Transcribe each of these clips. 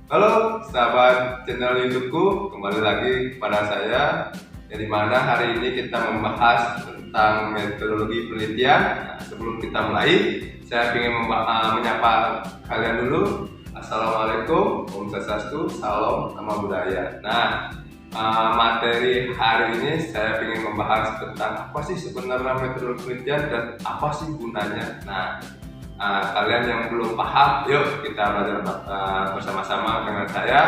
Halo sahabat channel YouTubeku, kembali lagi kepada saya, yang dimana hari ini kita membahas tentang metodologi penelitian. Nah, sebelum kita mulai, saya ingin menyapa kalian dulu. Assalamualaikum, Om Swastiastu, Salam, Nama Budaya. Nah, materi hari ini saya ingin membahas tentang apa sih sebenarnya metodologi penelitian dan apa sih gunanya. Nah, kalian yang belum paham, yuk kita belajar bersama-sama dengan saya.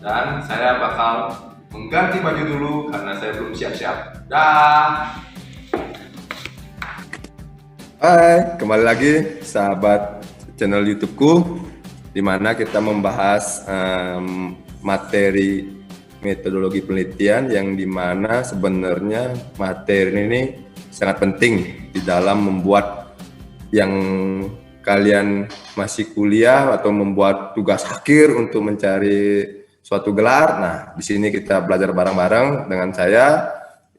Dan saya bakal mengganti baju dulu karena saya belum siap-siap. Dah. Hai, kembali lagi sahabat channel YouTubeku, di mana kita membahas materi metodologi penelitian yang dimana sebenarnya materi ini sangat penting di dalam membuat yang kalian masih kuliah atau membuat tugas akhir untuk mencari suatu gelar. Nah, di sini kita belajar bareng-bareng dengan saya,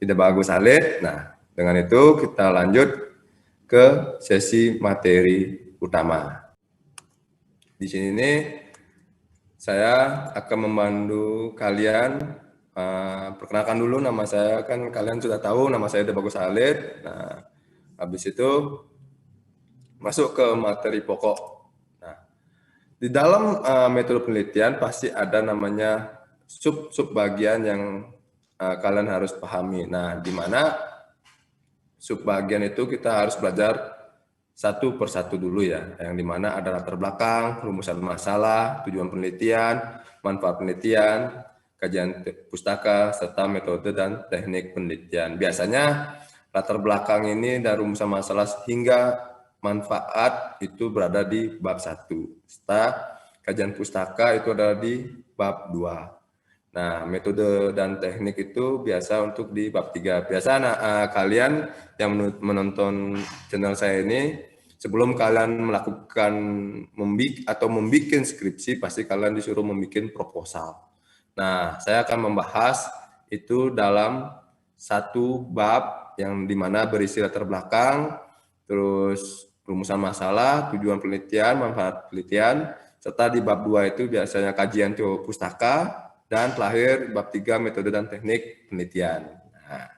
Ida Bagus Halid. Nah, dengan itu kita lanjut ke sesi materi utama. Di sini nih, saya akan membantu kalian. Perkenalkan dulu, nama saya kan kalian sudah tahu, nama saya Ida Bagus Halid. Nah, habis itu masuk ke materi pokok. Nah, di dalam metode penelitian pasti ada namanya sub bagian yang kalian harus pahami. Nah, di mana sub bagian itu kita harus belajar satu persatu dulu ya, yang dimana ada latar belakang, rumusan masalah, tujuan penelitian, manfaat penelitian, kajian pustaka, serta metode dan teknik penelitian. Biasanya latar belakang ini dan rumusan masalah hingga manfaat itu berada di bab 1. Setelah kajian pustaka itu ada di bab 2. Nah, metode dan teknik itu biasa untuk di bab 3. Biasa kalian yang menonton channel saya ini, sebelum kalian melakukan membuat skripsi, pasti kalian disuruh membuat proposal. Nah, saya akan membahas itu dalam satu bab yang dimana berisi latar belakang, terus rumusan masalah, tujuan penelitian, manfaat penelitian, serta di bab 2 itu biasanya kajian pustaka, dan terakhir bab 3 metode dan teknik penelitian. Nah,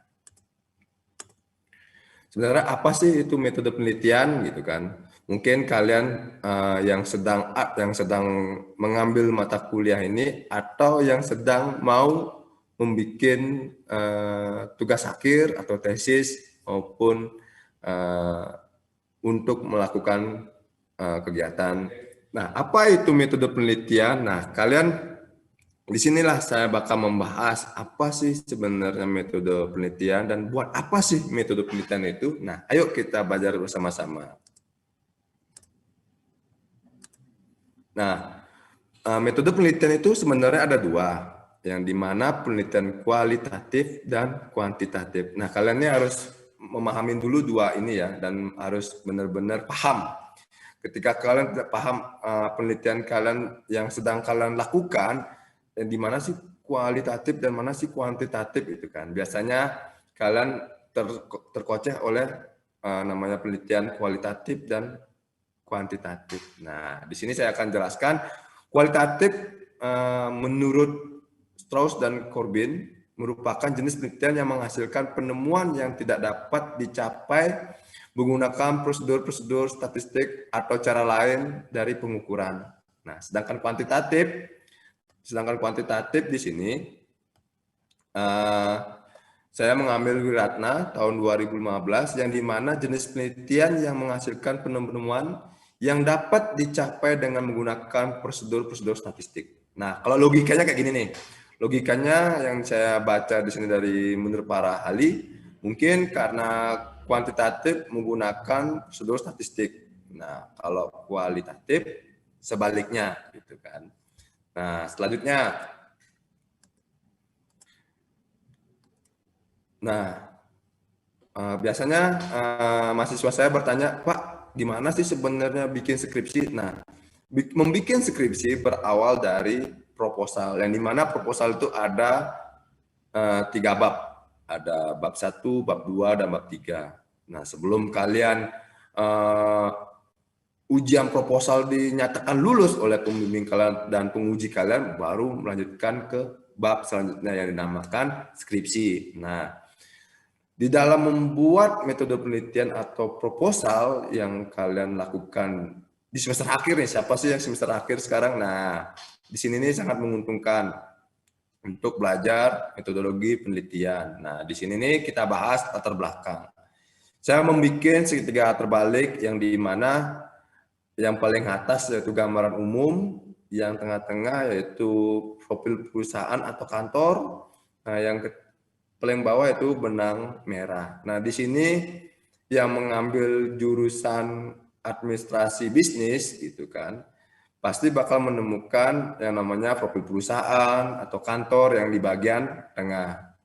sebenarnya apa sih itu metode penelitian gitu kan? Mungkin kalian yang sedang mengambil mata kuliah ini atau yang sedang mau membuat tugas akhir atau tesis maupun untuk melakukan kegiatan. Nah, apa itu metode penelitian? Nah, kalian disinilah saya bakal membahas apa sih sebenarnya metode penelitian dan buat apa sih metode penelitian itu. Nah, ayo kita belajar bersama-sama. Nah, metode penelitian itu sebenarnya ada dua, yang dimana penelitian kualitatif dan kuantitatif. Nah, kalian ini harus memahami dulu dua ini ya, dan harus benar-benar paham. Ketika kalian tidak paham penelitian kalian yang sedang kalian lakukan, dan di mana sih kualitatif dan mana sih kuantitatif itu kan. Biasanya kalian terkoceh oleh namanya penelitian kualitatif dan kuantitatif. Nah, di sini saya akan jelaskan kualitatif menurut Strauss dan Corbin merupakan jenis penelitian yang menghasilkan penemuan yang tidak dapat dicapai menggunakan prosedur-prosedur statistik atau cara lain dari pengukuran. Nah, sedangkan kuantitatif di sini saya mengambil Wiratna tahun 2015 yang dimana jenis penelitian yang menghasilkan penemuan yang dapat dicapai dengan menggunakan prosedur-prosedur statistik. Nah, kalau logikanya kayak gini nih. Logikanya yang saya baca di sini dari menurut para ahli, mungkin karena kuantitatif menggunakan prosedur statistik. Nah, kalau kualitatif sebaliknya gitu kan. Nah, selanjutnya biasanya mahasiswa saya bertanya, Pak, gimana sih sebenarnya bikin skripsi? Nah, membuat skripsi berawal dari proposal, yang dimana proposal itu ada 3 bab. Ada bab 1, bab 2, dan bab 3. Nah, sebelum kalian ujian proposal dinyatakan lulus oleh pembimbing kalian dan penguji kalian, baru melanjutkan ke bab selanjutnya yang dinamakan skripsi. Nah, di dalam membuat metode penelitian atau proposal yang kalian lakukan di semester akhir nih, siapa sih yang semester akhir sekarang? Nah, di sini nih sangat menguntungkan untuk belajar metodologi penelitian. Nah, di sini nih kita bahas latar belakang. Saya membuat segitiga terbalik yang di mana yang paling atas yaitu gambaran umum, yang tengah-tengah yaitu profil perusahaan atau kantor, nah yang paling bawah itu benang merah. Nah, di sini yang mengambil jurusan administrasi bisnis gitu kan, pasti bakal menemukan yang namanya profil perusahaan atau kantor yang di bagian tengah.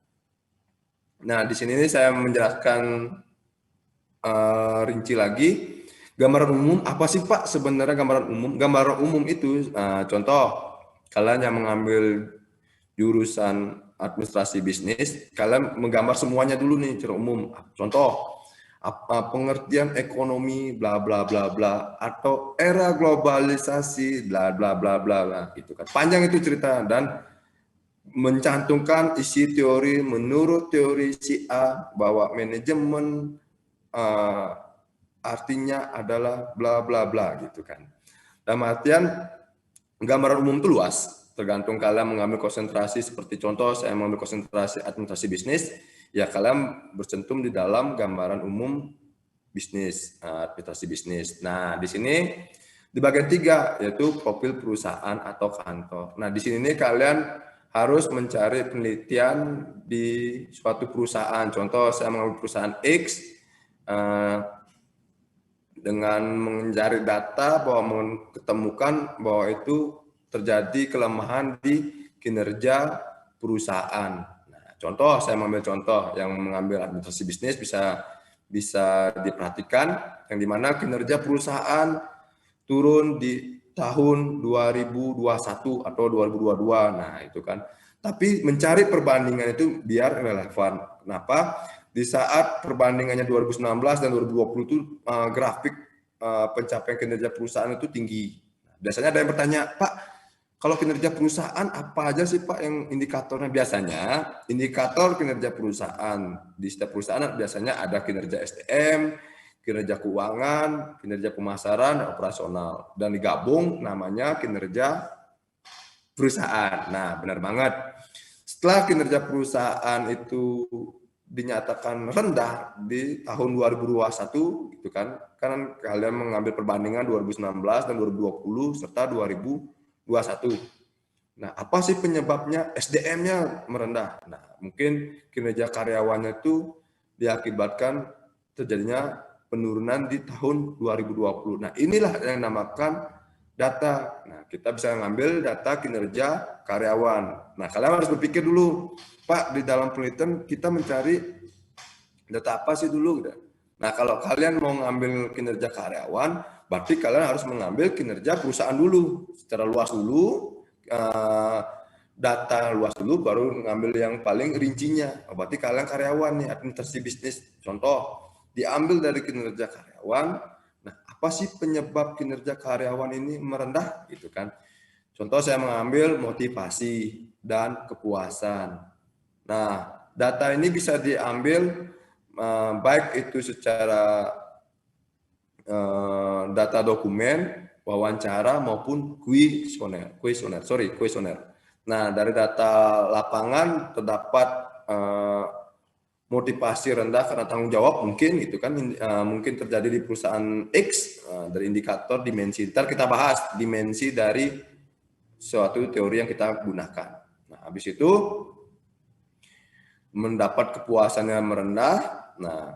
Nah, di sini saya menjelaskan rinci lagi. Gambaran umum apa sih Pak sebenarnya gambaran umum? Gambaran umum itu contoh kalian yang mengambil jurusan administrasi bisnis, kalian menggambar semuanya dulu nih secara umum. Contoh apa pengertian ekonomi bla bla bla bla atau era globalisasi bla bla bla bla bla gitu kan. Panjang itu cerita dan mencantumkan isi teori menurut teori si A bahwa manajemen artinya adalah bla bla bla gitu kan. Dalam artian gambaran umum itu luas, tergantung kalian mengambil konsentrasi seperti contoh saya mengambil konsentrasi administrasi bisnis, ya kalian bercentum di dalam gambaran umum bisnis, administrasi bisnis. Nah, di sini di bagian 3 yaitu profil perusahaan atau kantor. Nah, di sini nih kalian harus mencari penelitian di suatu perusahaan. Contoh saya mengambil perusahaan X dengan mencari data bahwa ketemukan bahwa itu terjadi kelemahan di kinerja perusahaan. Nah, contoh saya mengambil contoh yang mengambil administrasi bisnis bisa diperhatikan yang dimana kinerja perusahaan turun di tahun 2021 atau 2022. Nah, itu kan. Tapi mencari perbandingan itu biar relevan. Kenapa? Di saat perbandingannya 2019 dan 2020 itu grafik pencapaian kinerja perusahaan itu tinggi. Biasanya ada yang bertanya, Pak, kalau kinerja perusahaan apa aja sih Pak yang indikatornya? Biasanya indikator kinerja perusahaan di setiap perusahaan biasanya ada kinerja SDM, kinerja keuangan, kinerja pemasaran, dan operasional. Dan digabung namanya kinerja perusahaan. Nah, benar banget. Setelah kinerja perusahaan itu dinyatakan rendah di tahun 2021 gitu kan kalian mengambil perbandingan 2019 dan 2020 serta 2021. Nah, apa sih penyebabnya? SDM-nya merendah. Nah, mungkin kinerja karyawannya itu diakibatkan terjadinya penurunan di tahun 2020. Nah, inilah yang dinamakan data. Nah, kita bisa mengambil data kinerja karyawan. Nah, kalian harus berpikir dulu, Pak, di dalam penelitian kita mencari data apa sih dulu? Nah, kalau kalian mau mengambil kinerja karyawan, berarti kalian harus mengambil kinerja perusahaan dulu, secara luas dulu, data luas dulu, baru mengambil yang paling rincinya. Berarti kalian karyawan nih, administrasi bisnis. Contoh, diambil dari kinerja karyawan. Nah, apa sih penyebab kinerja karyawan ini merendah gitu kan? Contoh saya mengambil motivasi dan kepuasan. Nah, data ini bisa diambil baik itu secara data dokumen, wawancara maupun kuesioner. Nah, dari data lapangan terdapat motivasi rendah karena tanggung jawab mungkin gitu kan mungkin terjadi di perusahaan X dari indikator dimensi. Ntar kita bahas dimensi dari suatu teori yang kita gunakan. Nah, habis itu mendapat kepuasannya merendah. Nah,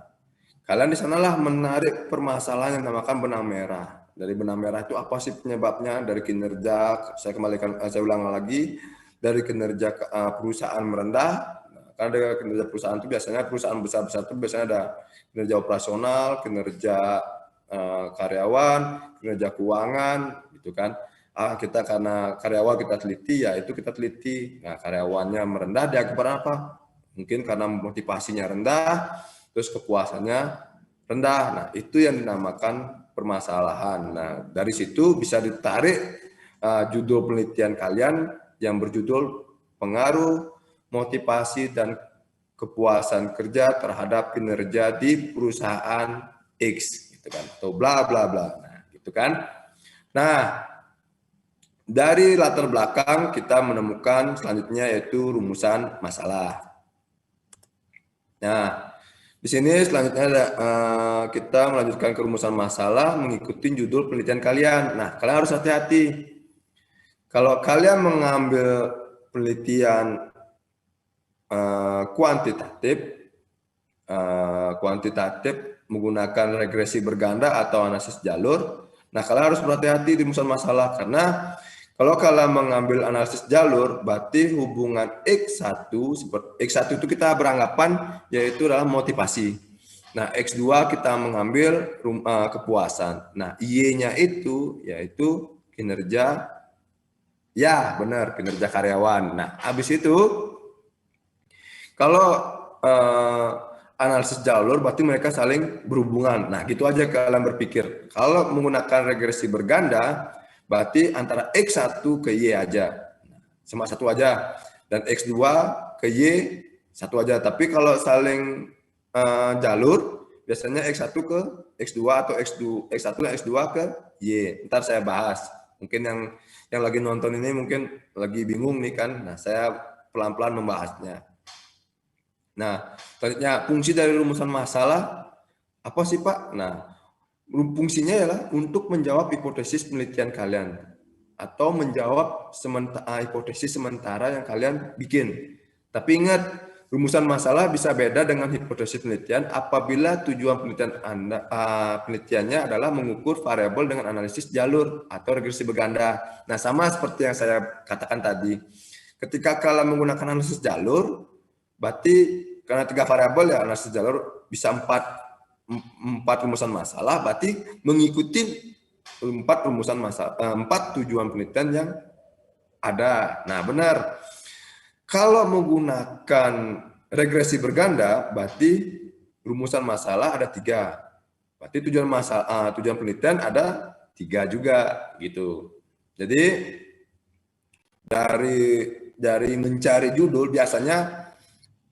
kalian di sanalah menarik permasalahan yang dinamakan benang merah. Dari benang merah itu apa sih penyebabnya? Dari kinerja, saya ulang lagi, dari kinerja perusahaan merendah. Karena dari kinerja perusahaan itu biasanya perusahaan besar-besar itu biasanya ada kinerja operasional, kinerja karyawan, kinerja keuangan, gitu kan. Kita karena karyawan kita teliti, ya itu kita teliti. Nah, karyawannya merendah diakibatkan apa? Mungkin karena motivasinya rendah, terus kepuasannya rendah. Nah, itu yang dinamakan permasalahan. Nah, dari situ bisa ditarik judul penelitian kalian yang berjudul pengaruh, motivasi, dan kepuasan kerja terhadap kinerja di perusahaan X, gitu kan, atau bla bla bla. Nah, gitu kan. Nah, dari latar belakang kita menemukan selanjutnya yaitu rumusan masalah. Nah, di sini selanjutnya kita melanjutkan ke rumusan masalah mengikuti judul penelitian kalian. Nah, kalian harus hati-hati. Kalau kalian mengambil penelitian kuantitatif menggunakan regresi berganda atau analisis jalur, nah kalian harus berhati-hati di rumusan masalah karena kalau kalian mengambil analisis jalur, berarti hubungan X1, X1 itu kita beranggapan yaitu adalah motivasi. Nah, X2 kita mengambil kepuasan. Nah, Y-nya itu yaitu kinerja, ya benar, kinerja karyawan. Nah, habis itu, kalau analisis jalur, berarti mereka saling berhubungan. Nah, gitu aja kalian berpikir. Kalau menggunakan regresi berganda, berarti antara X1 ke Y aja. Cuma satu aja. Dan X2 ke Y satu aja. Tapi kalau saling jalur, biasanya X1 ke X2 atau X1 dan X2 ke Y. Ntar saya bahas. Mungkin yang lagi nonton ini mungkin lagi bingung nih kan. Nah, saya pelan-pelan membahasnya. Nah, selanjutnya fungsi dari rumusan masalah apa sih Pak? Nah, fungsinya ialah untuk menjawab hipotesis penelitian kalian atau menjawab hipotesis sementara yang kalian bikin. Tapi ingat, rumusan masalah bisa beda dengan hipotesis penelitian apabila tujuan penelitiannya adalah mengukur variabel dengan analisis jalur atau regresi berganda. Nah, sama seperti yang saya katakan tadi. Ketika kalian menggunakan analisis jalur, berarti karena 3 variabel ya analisis jalur bisa 4 rumusan masalah, berarti mengikuti 4 rumusan masalah, 4 tujuan penelitian yang ada. Nah, benar. Kalau menggunakan regresi berganda, berarti rumusan masalah ada 3. Berarti tujuan penelitian ada 3 juga gitu. Jadi dari mencari judul biasanya,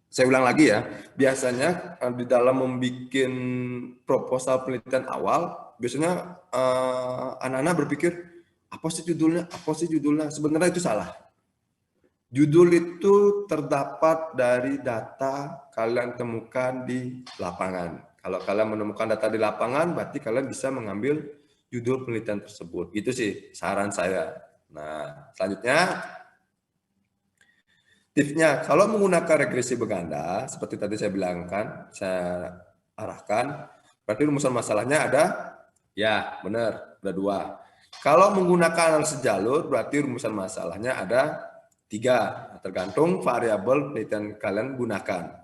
saya ulang lagi ya, biasanya di dalam membuat proposal penelitian awal, biasanya anak-anak berpikir, apa sih judulnya? Sebenarnya itu salah. Judul itu terdapat dari data kalian temukan di lapangan. Kalau kalian menemukan data di lapangan, berarti kalian bisa mengambil judul penelitian tersebut. Itu sih saran saya. Nah, selanjutnya, tipsnya, kalau menggunakan regresi berganda, seperti tadi saya bilangkan, saya arahkan, berarti rumusan masalahnya ada, ya benar, ada 2. Kalau menggunakan analisis jalur, berarti rumusan masalahnya ada 3, tergantung variabel penelitian kalian gunakan.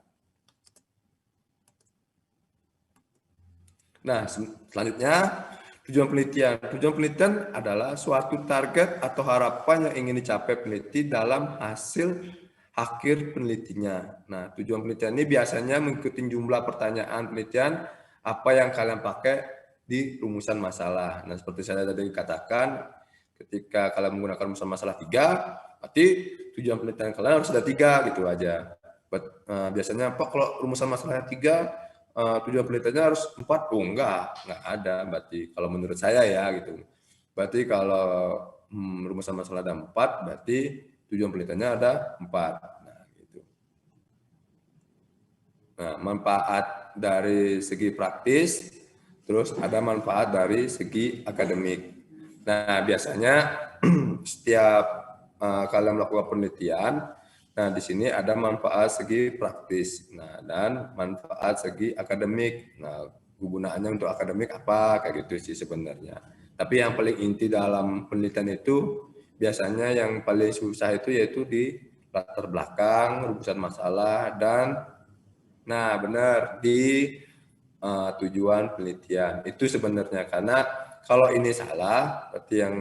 Nah, selanjutnya, tujuan penelitian. Tujuan penelitian adalah suatu target atau harapan yang ingin dicapai peneliti dalam hasil akhir penelitinya. Nah, tujuan penelitian ini biasanya mengikuti jumlah pertanyaan penelitian apa yang kalian pakai di rumusan masalah. Nah, seperti saya tadi katakan, ketika kalian menggunakan rumusan masalah 3, berarti tujuan penelitian kalian harus ada 3 gitu aja. Biasanya Pak, kalau rumusan masalahnya 3, tujuan penelitiannya harus 4. Oh, enggak ada. Berarti kalau menurut saya ya gitu. Berarti kalau rumusan masalah ada 4, berarti tujuan penelitiannya ada 4. Nah, gitu. Nah, manfaat dari segi praktis, terus ada manfaat dari segi akademik. Nah, biasanya setiap kalian melakukan penelitian, nah di sini ada manfaat segi praktis, nah dan manfaat segi akademik. Nah, kegunaannya untuk akademik apa kayak gitu sih sebenarnya. Tapi yang paling inti dalam penelitian itu biasanya yang paling susah itu yaitu di latar belakang, rumusan masalah, dan nah benar di tujuan penelitian. Itu sebenarnya karena kalau ini salah, berarti yang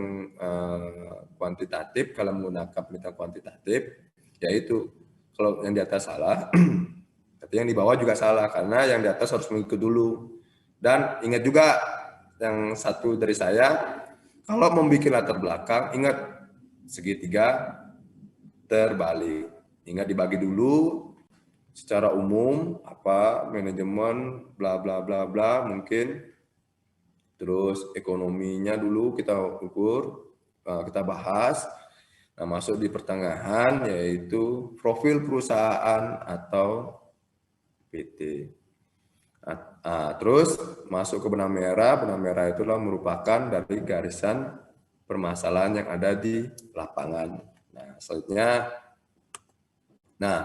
kuantitatif, kalau menggunakan penelitian kuantitatif, yaitu kalau yang di atas salah, berarti yang di bawah juga salah, karena yang di atas harus mengikut dulu. Dan ingat juga, yang satu dari saya, kalau membuat latar belakang, ingat segitiga terbalik. Ingat dibagi dulu secara umum, apa manajemen, bla bla bla bla mungkin. Terus ekonominya dulu kita ukur, kita bahas. Nah, masuk di pertengahan yaitu profil perusahaan atau PT. Terus masuk ke benang merah. Benang merah itulah merupakan dari garisan permasalahan yang ada di lapangan. Nah, selanjutnya,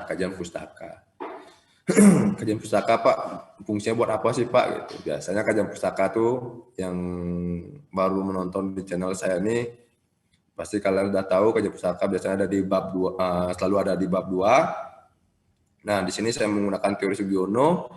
kajian pustaka. Kajian pustaka, Pak, fungsinya buat apa sih, Pak? Gitu. Biasanya kajian pustaka tuh yang baru menonton di channel saya ini, pasti kalian udah tahu kajian pustaka biasanya ada di bab 2, selalu ada di bab 2. Nah, di sini saya menggunakan teori Sugiono.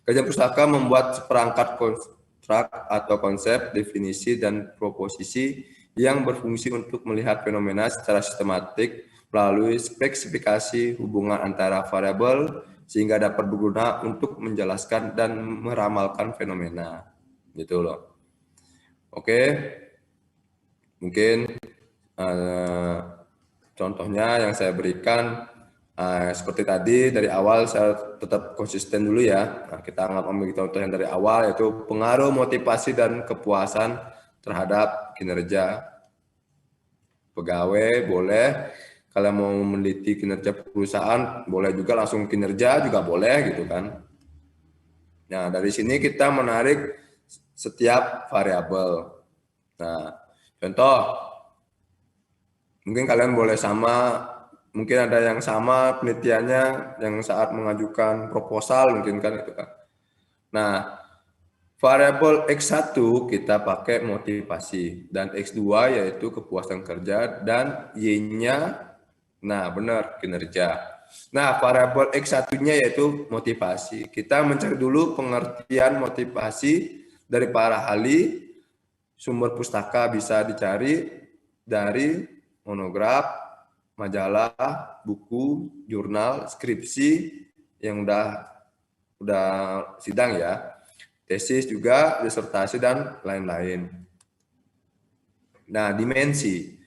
Kajian pustaka membuat seperangkat konstruk atau konsep, definisi, dan proposisi yang berfungsi untuk melihat fenomena secara sistematik melalui spesifikasi hubungan antara variabel sehingga dapat berguna untuk menjelaskan dan meramalkan fenomena. Gitu loh. Oke. Mungkin contohnya yang saya berikan seperti tadi, dari awal saya tetap konsisten dulu ya. Nah, kita ambil contoh yang dari awal, yaitu pengaruh motivasi dan kepuasan terhadap kinerja pegawai. Boleh, kalian mau meneliti kinerja perusahaan, boleh juga langsung kinerja juga boleh gitu kan. Nah, dari sini kita menarik setiap variabel. Nah, contoh, mungkin kalian boleh sama, mungkin ada yang sama penelitiannya yang saat mengajukan proposal mungkin kan itu kan. Nah, variabel X1 kita pakai motivasi dan X2 yaitu kepuasan kerja dan Y-nya benar kinerja. Nah, variabel X1-nya yaitu motivasi. Kita mencari dulu pengertian motivasi dari para ahli. Sumber pustaka bisa dicari dari monograf, majalah, buku, jurnal, skripsi yang udah sidang ya, tesis juga, disertasi dan lain-lain. Nah, dimensi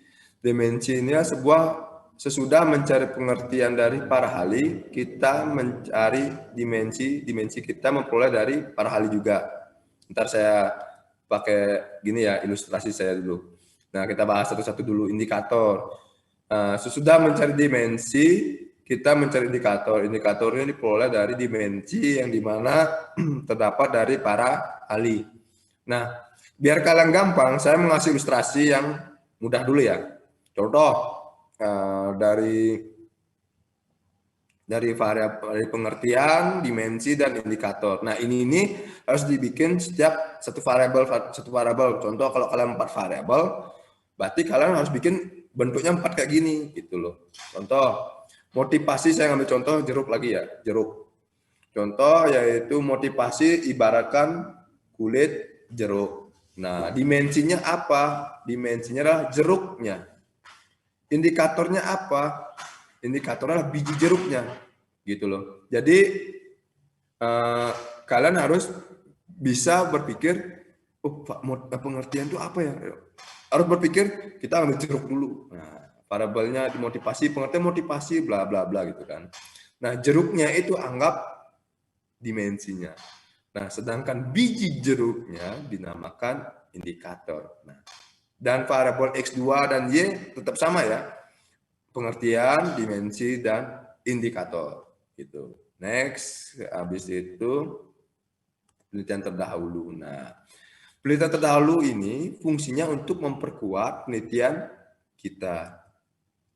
ini sesudah mencari pengertian dari para ahli, kita mencari dimensi kita memperoleh dari para ahli juga. Ntar saya pakai gini ya, ilustrasi saya dulu. Nah, kita bahas satu-satu dulu. Indikator. Sesudah mencari dimensi, kita mencari indikator. Indikator ini diperoleh dari dimensi yang dimana terdapat dari para ahli. Nah, biar kalian gampang, saya mengasih ilustrasi yang mudah dulu ya. Contoh dari variabel pengertian, dimensi, dan indikator. Nah, ini harus dibikin setiap satu variabel. Contoh kalau kalian 4 variabel, berarti kalian harus bikin bentuknya 4 kayak gini gitu loh. Contoh motivasi, saya ambil contoh jeruk lagi ya, jeruk. Contoh yaitu motivasi ibaratkan kulit jeruk. Nah, dimensinya apa? Dimensinya adalah jeruknya. Indikatornya apa? Indikatornya adalah biji jeruknya, gitu loh. Jadi kalian harus bisa berpikir, pengertian itu apa ya? Harus berpikir, kita ambil jeruk dulu. Nah, variabelnya motivasi, pengertian motivasi, bla bla bla gitu kan. Nah, jeruknya itu anggap dimensinya. Nah, sedangkan biji jeruknya dinamakan indikator. Nah, dan variabel X2 dan Y tetap sama ya. Pengertian, dimensi, dan indikator. Gitu. Next, habis itu penelitian terdahulu. Nah, penelitian terdahulu ini fungsinya untuk memperkuat penelitian kita.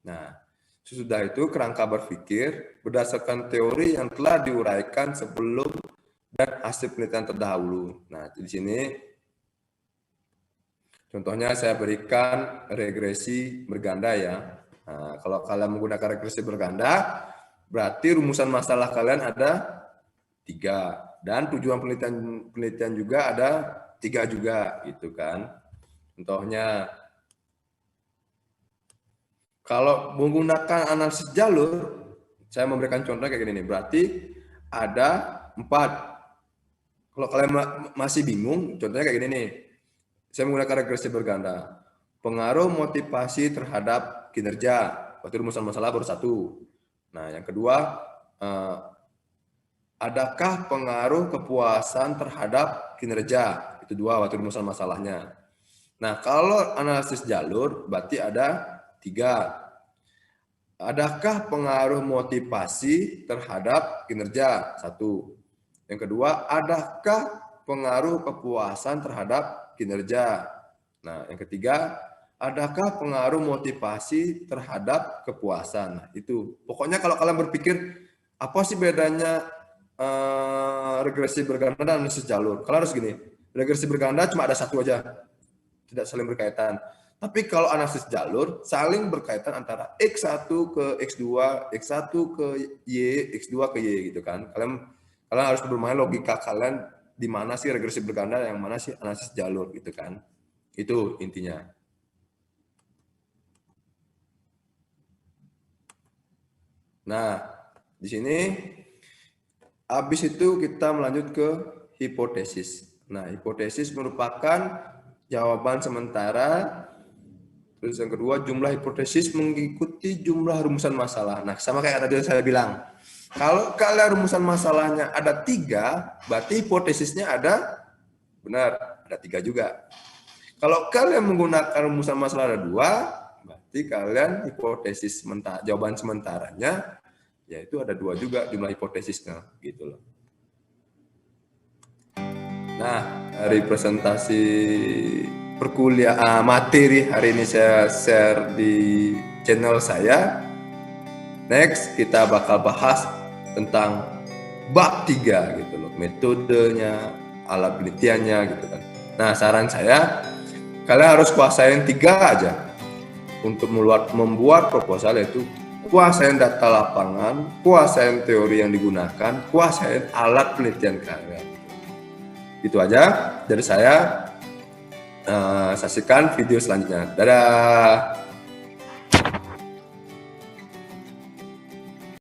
Nah, sesudah itu kerangka berpikir berdasarkan teori yang telah diuraikan sebelum dan hasil penelitian terdahulu. Nah, di sini contohnya saya berikan regresi berganda ya. Nah, kalau kalian menggunakan regresi berganda, berarti rumusan masalah kalian ada 3 dan tujuan penelitian juga ada 3 juga, gitu kan. Contohnya, kalau menggunakan analisis jalur, saya memberikan contoh kayak gini nih. Berarti ada 4. Kalau kalian masih bingung, contohnya kayak gini nih. saya menggunakan regresi berganda. Pengaruh motivasi terhadap kinerja, berarti rumusan masalah baru satu. Nah, yang kedua, adakah pengaruh kepuasan terhadap kinerja? Itu dua, berarti rumusan masalahnya. Nah, kalau analisis jalur, berarti ada 3. Adakah pengaruh motivasi terhadap kinerja? 1. Yang kedua, adakah pengaruh kepuasan terhadap kinerja? Nah, yang ketiga, adakah pengaruh motivasi terhadap kepuasan? Nah, itu. Pokoknya kalau kalian berpikir, apa sih bedanya regresi berganda dan analisis jalur? Kalian harus gini, regresi berganda cuma ada satu aja, tidak saling berkaitan. Tapi kalau analisis jalur, saling berkaitan antara X1 ke X2, X1 ke Y, X2 ke Y gitu kan. Kalian harus bermain logika kalian di mana sih regresi berganda, yang mana sih analisis jalur gitu kan. Itu intinya. Nah, di sini habis itu kita melanjut ke hipotesis. Nah, hipotesis merupakan jawaban sementara. Terus yang kedua, jumlah hipotesis mengikuti jumlah rumusan masalah. Nah, sama kayak tadi saya bilang. Kalau kalian rumusan masalahnya ada 3, berarti hipotesisnya ada, benar, ada 3 juga. Kalau kalian menggunakan rumusan masalah ada 2, berarti kalian hipotesis jawaban sementaranya, yaitu ada 2 juga jumlah hipotesisnya, gitu loh. Nah, dari presentasi perkuliahan materi hari ini saya share di channel saya. Next kita bakal bahas tentang bab 3 gitu loh, metodenya, alat penelitiannya gitu kan. Nah, saran saya kalian harus kuasain 3 aja untuk membuat proposal, yaitu kuasain data lapangan, kuasain teori yang digunakan, kuasain alat penelitian kalian. Itu aja dari saya. Saksikan video selanjutnya. Dadah.